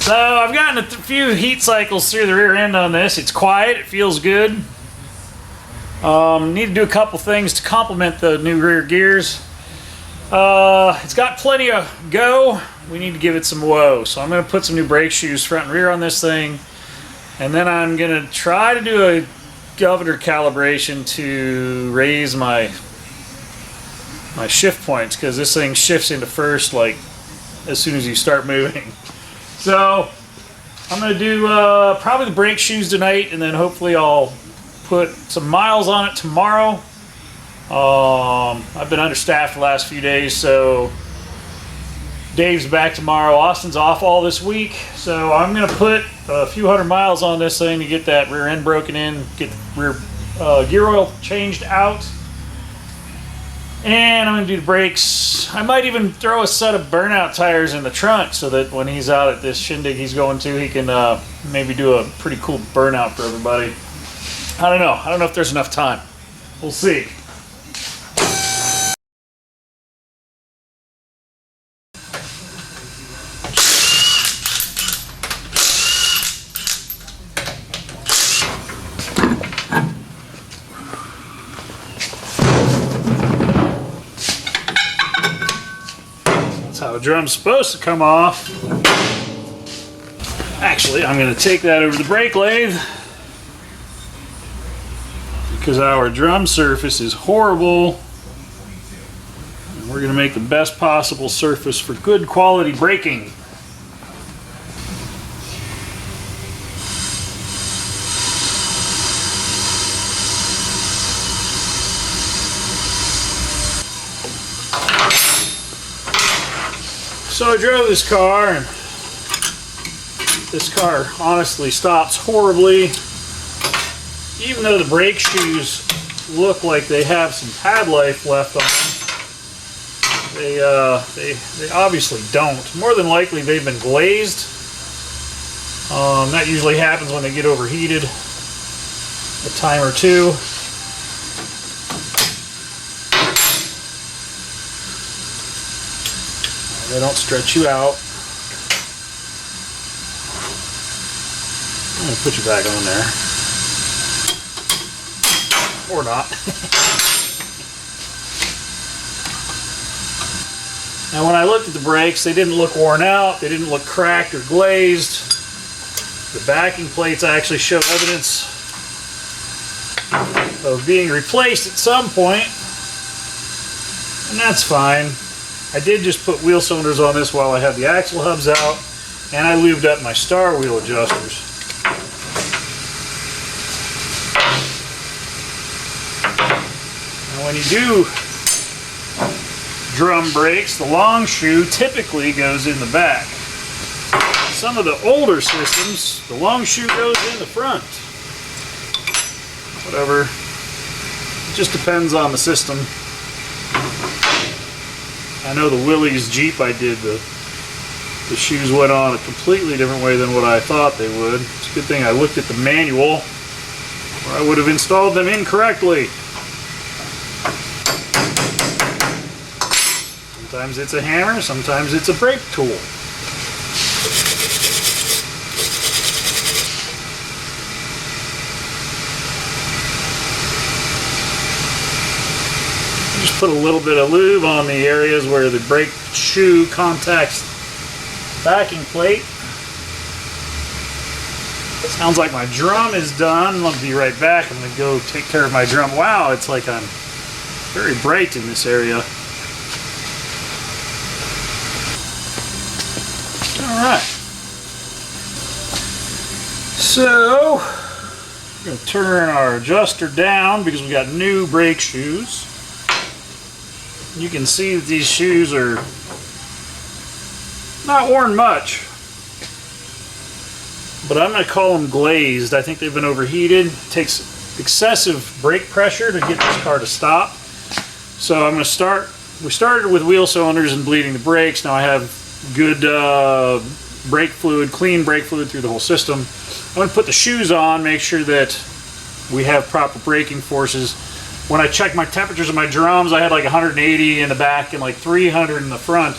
So I've gotten a few heat cycles through the rear end on this. It's quiet, it feels good. Need to do a couple things to complement the new rear gears. It's got plenty of go. We need to give it some whoa. So I'm going to put some new brake shoes front and rear on this thing. And then I'm going to try to do a governor calibration to raise my shift points, because this thing shifts into first like as soon as you start moving. So I'm going to do probably the brake shoes tonight, and then hopefully I'll put some miles on it tomorrow. I've been understaffed the last few days, so Dave's back tomorrow. Austin's off all this week, so I'm going to put a few hundred miles on this thing to get that rear end broken in, get the rear gear oil changed out, and I'm going to do the brakes. I might even throw a set of burnout tires in the trunk so that when he's out at this shindig he's going to, he can maybe do a pretty cool burnout for everybody. I don't know. I don't know if there's enough time. We'll see. How a drum's supposed to come off. Actually, I'm going to take that over the brake lathe because our drum surface is horrible, and we're going to make the best possible surface for good quality braking. So I drove this car, and this car honestly stops horribly. Even though the brake shoes look like they have some pad life left on them, they obviously don't. More than likely they've been glazed. That usually happens when they get overheated a time or two. They don't stretch you out. I'm going to put you back on there. Or not. Now when I looked at the brakes, they didn't look worn out, they didn't look cracked or glazed. The backing plates actually show evidence of being replaced at some point, and that's fine. I did just put wheel cylinders on this while I had the axle hubs out, and I lubed up my star wheel adjusters. Now when you do drum brakes, the long shoe typically goes in the back. Some of the older systems, the long shoe goes in the front. Whatever. It just depends on the system. I know the Willys Jeep I did, the shoes went on a completely different way than what I thought they would. It's a good thing I looked at the manual, or I would have installed them incorrectly. Sometimes it's a hammer, sometimes it's a brake tool. Just put a little bit of lube on the areas where the brake shoe contacts backing plate. Sounds like my drum is done. I'll be right back. I'm going to go take care of my drum. Wow, it's like I'm very bright in this area. Alright. So, we're going to turn our adjuster down because we got new brake shoes. You can see that these shoes are not worn much, but I'm going to call them glazed. I think they've been overheated. It takes excessive brake pressure to get this car to stop. So I'm going to start. We started with wheel cylinders and bleeding the brakes. Now I have good brake fluid, clean brake fluid through the whole system. I'm going to put the shoes on, make sure that we have proper braking forces. When I checked my temperatures of my drums, I had like 180 in the back and like 300 in the front.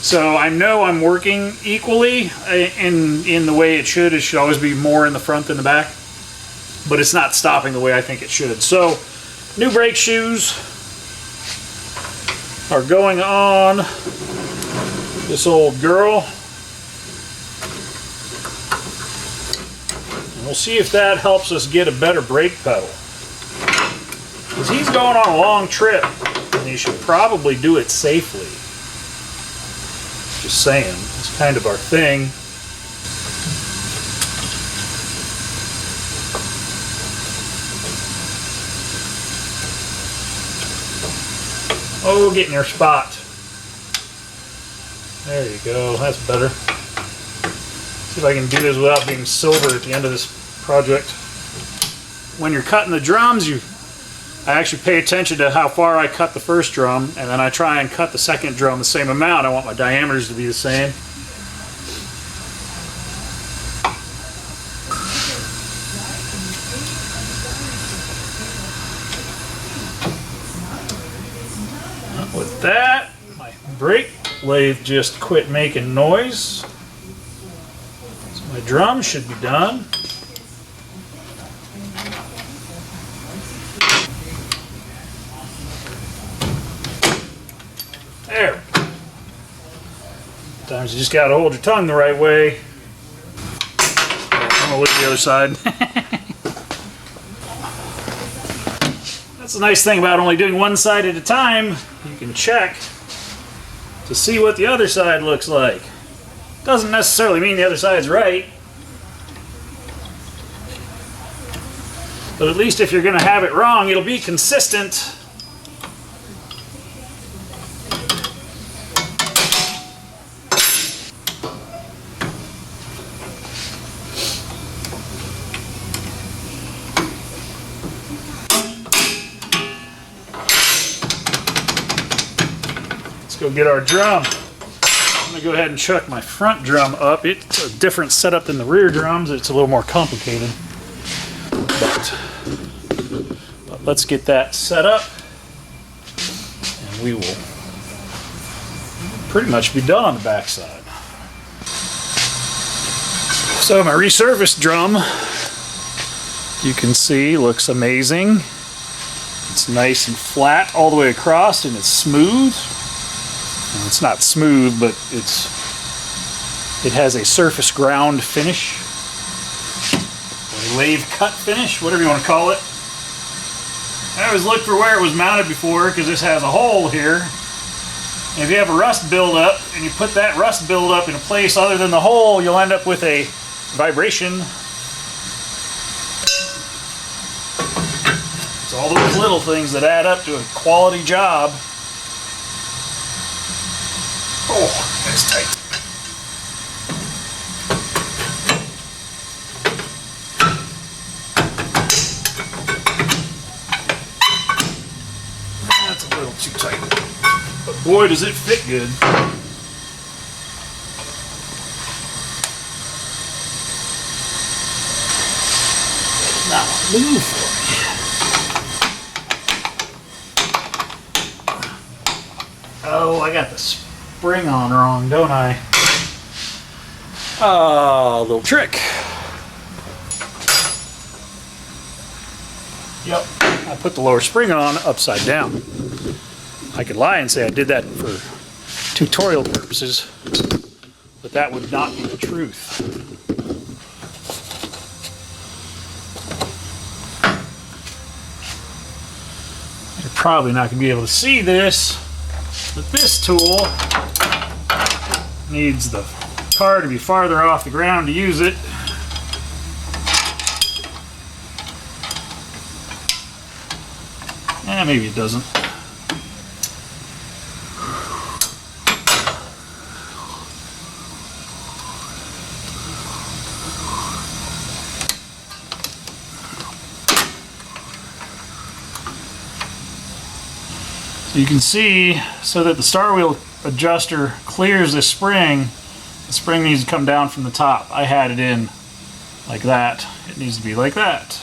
So I know I'm working equally in the way it should. It should always be more in the front than the back, but it's not stopping the way I think it should. So new brake shoes are going on this old girl. And we'll see if that helps us get a better brake pedal. Because he's going on a long trip, and he should probably do it safely. Just saying, it's kind of our thing. Oh, get in your spot. There you go, that's better. See if I can do this without being silver at the end of this project. When you're cutting the drums, I actually pay attention to how far I cut the first drum, and then I try and cut the second drum the same amount. I want my diameters to be the same. With that, my brake lathe just quit making noise. So my drum should be done. There. Sometimes you just gotta hold your tongue the right way. I'm gonna look at the other side. That's the nice thing about only doing one side at a time. You can check to see what the other side looks like. Doesn't necessarily mean the other side's right. But at least if you're gonna have it wrong, it'll be consistent. Go get our drum. I'm going to go ahead and chuck my front drum up. It's a different setup than the rear drums. It's a little more complicated. But let's get that set up, and we will pretty much be done on the back side. So my resurfaced drum, you can see, looks amazing. It's nice and flat all the way across, and it's smooth. It's not smooth, but it has a surface ground finish, or a lathe cut finish, whatever you want to call it. I always looked for where it was mounted before, because this has a hole here. And if you have a rust buildup and you put that rust buildup in a place other than the hole, you'll end up with a vibration. It's all those little things that add up to a quality job. Oh, that's tight. That's a little too tight. But boy, does it fit good. Now, move for me. Oh, I got the spring on wrong, don't I? Little trick. Yep, I put the lower spring on upside down. I could lie and say I did that for tutorial purposes, but that would not be the truth. You're probably not going to be able to see this, but this tool needs the car to be farther off the ground to use it. Maybe it doesn't. So you can see, so that the star wheel adjuster clears this spring, the spring needs to come down from the top. I had it in like that. It needs to be like that.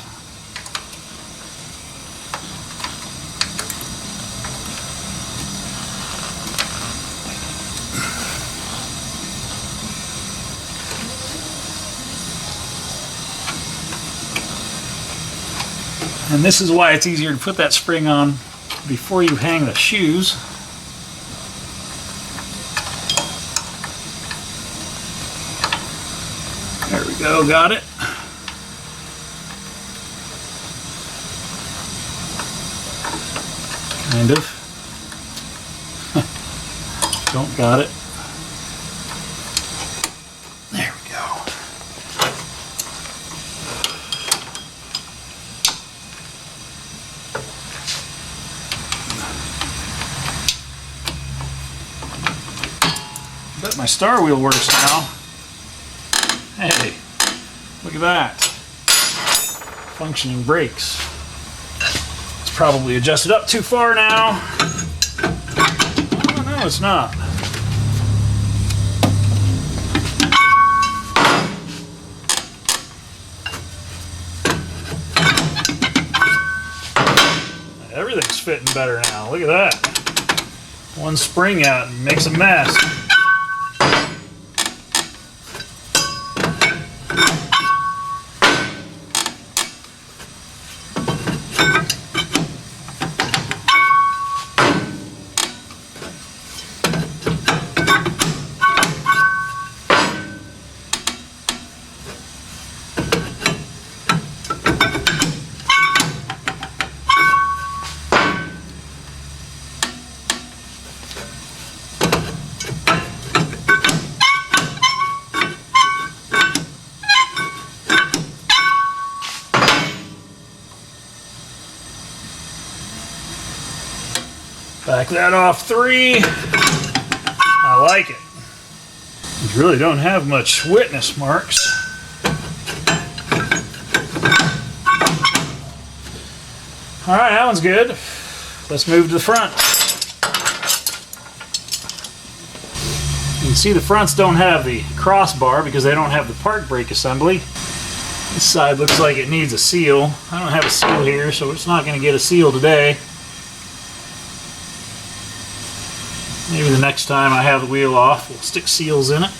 And this is why it's easier to put that spring on before you hang the shoes. There we go, got it. Kind of. Don't got it. There we go. Bet my star wheel works now. Hey, look at that. Functioning brakes. It's probably adjusted up too far now. Oh, no, it's not. Everything's fitting better now. Look at that. One spring out and makes a mess. Back that off 3. I like it. You really don't have much witness marks. Alright, that one's good. Let's move to the front. You can see the fronts don't have the crossbar because they don't have the park brake assembly. This side looks like it needs a seal. I don't have a seal here, so it's not going to get a seal today. Maybe the next time I have the wheel off, we'll stick seals in it.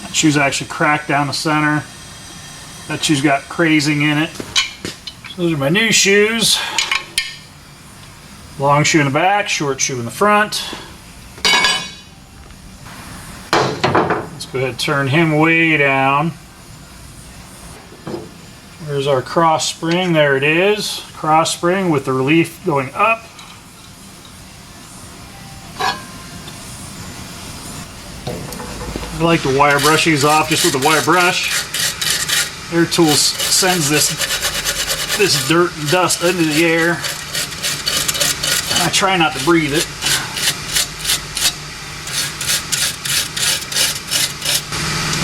That shoe's actually cracked down the center. That shoe's got crazing in it. Those are my new shoes. Long shoe in the back, short shoe in the front. Let's go ahead and turn him way down. There's our cross spring, there it is. Cross spring with the relief going up. I like to wire brush these off just with a wire brush. Air Tools sends this dirt and dust into the air. I try not to breathe it.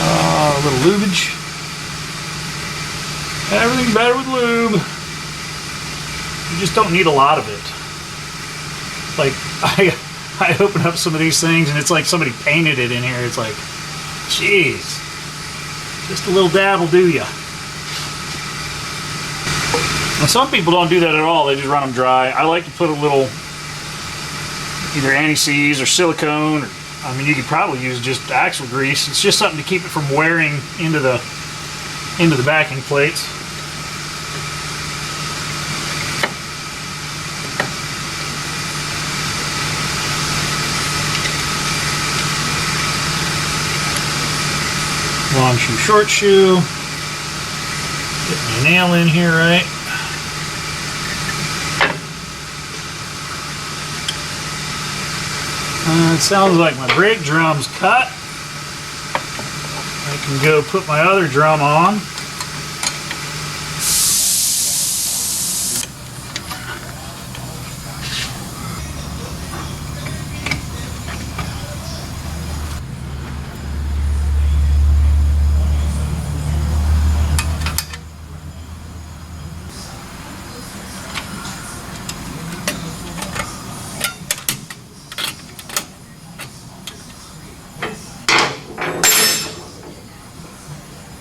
A little lubage. Everything's better with lube. You just don't need a lot of it. Like, I open up some of these things and it's like somebody painted it in here. It's like, jeez. Just a little dab will do ya. And some people don't do that at all, they just run them dry. I like to put a little either anti-seize or silicone, or, I mean you could probably use just axle grease. It's just something to keep it from wearing into the backing plates. Long shoe, short shoe. Get my nail in here right. It sounds like my brake drum's cut. I can go put my other drum on.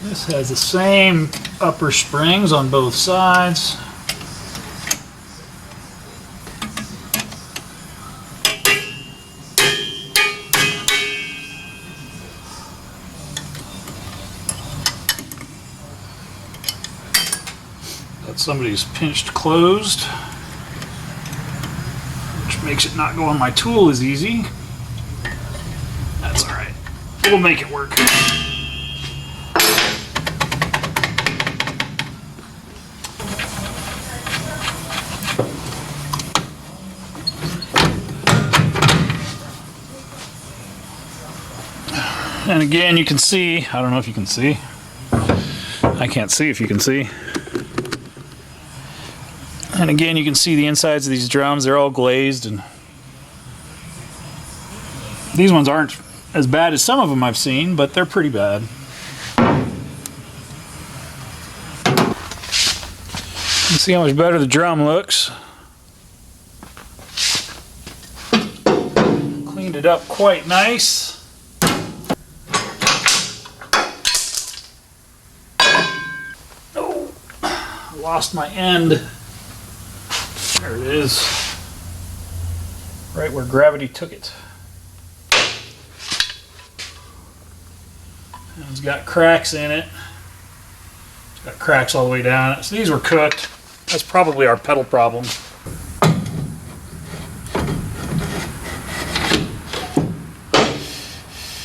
This has the same upper springs on both sides. That somebody's pinched closed, which makes it not go on my tool as easy. That's all right. We'll make it work. And again, you can see, I don't know if you can see. I can't see if you can see. And again, you can see the insides of these drums. They're all glazed, and these ones aren't as bad as some of them I've seen, but they're pretty bad. You can see how much better the drum looks. Cleaned it up quite nice. Oh, I lost my end. There it is. Right where gravity took it. And it's got cracks in it. It's got cracks all the way down. So these were cooked. That's probably our pedal problem.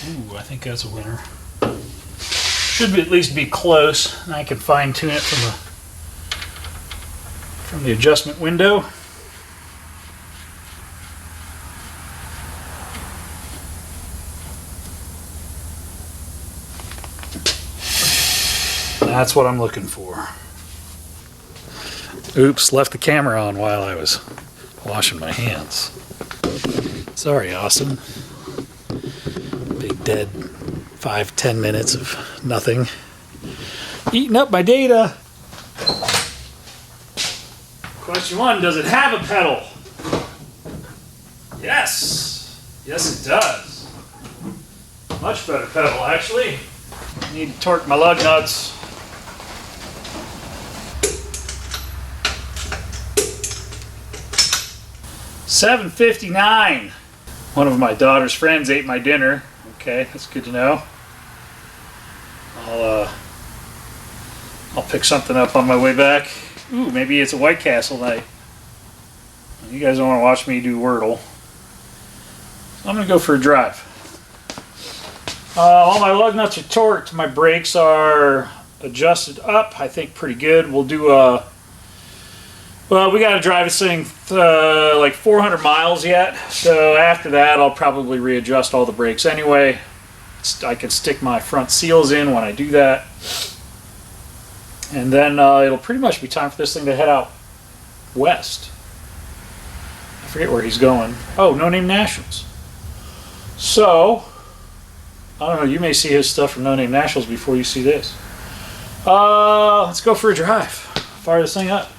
Ooh, I think that's a winner. Should be, at least be close, and I can fine tune it from the adjustment window. That's what I'm looking for. Oops, left the camera on while I was washing my hands. Sorry, Austin. Big dead 5-10 minutes of nothing. Eating up my data. Question 1, does it have a pedal? Yes. Yes, it does. Much better pedal, actually. I need to torque my lug nuts. $7.59. One of my daughter's friends ate my dinner. Okay, that's good to know. I'll pick something up on my way back. Ooh, maybe it's a White Castle night. You guys don't want to watch me do Wordle. So I'm going to go for a drive. All my lug nuts are torqued. My brakes are adjusted up, I think pretty good. We'll do a... Well, we got to drive this thing like 400 miles yet. So after that, I'll probably readjust all the brakes anyway. I can stick my front seals in when I do that. And then it'll pretty much be time for this thing to head out west. I forget where he's going. Oh, No Name Nationals. So, I don't know, you may see his stuff from No Name Nationals before you see this. Let's go for a drive. Fire this thing up.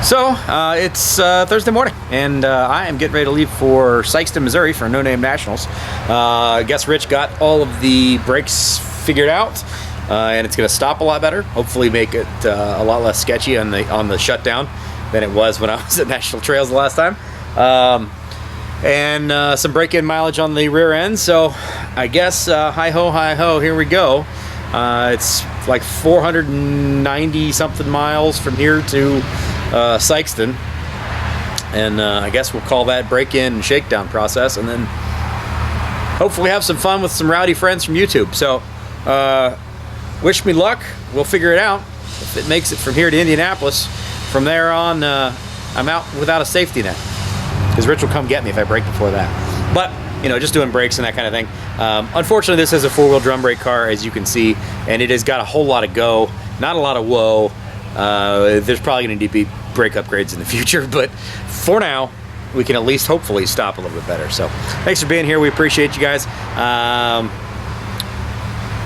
So, it's Thursday morning, and I am getting ready to leave for Sikeston, Missouri for No Name Nationals. I guess Rich got all of the brakes figured out, and it's going to stop a lot better. Hopefully make it a lot less sketchy on the shutdown than it was when I was at National Trails the last time. And some break-in mileage on the rear end, so I guess hi-ho, here we go. It's like 490 something miles from here to Sikeston, and I guess we'll call that break-in and shakedown process, and then hopefully have some fun with some rowdy friends from YouTube. So wish me luck. We'll figure it out. If it makes it from here to Indianapolis, from there on I'm out without a safety net, because Rich will come get me if I break before that. But you know, just doing brakes and that kind of thing. Unfortunately, this is a four-wheel drum brake car, as you can see, and it has got a whole lot of go, not a lot of whoa. There's probably going to be brake upgrades in the future, but for now, we can at least hopefully stop a little bit better. So thanks for being here. We appreciate you guys.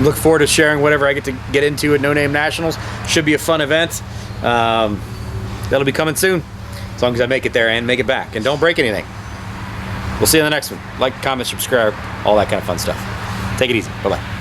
Look forward to sharing whatever I get to get into at No Name Nationals. Should be a fun event. That'll be coming soon, as long as I make it there and make it back. And don't break anything. We'll see you in the next one. Like, comment, subscribe, all that kind of fun stuff. Take it easy. Bye-bye.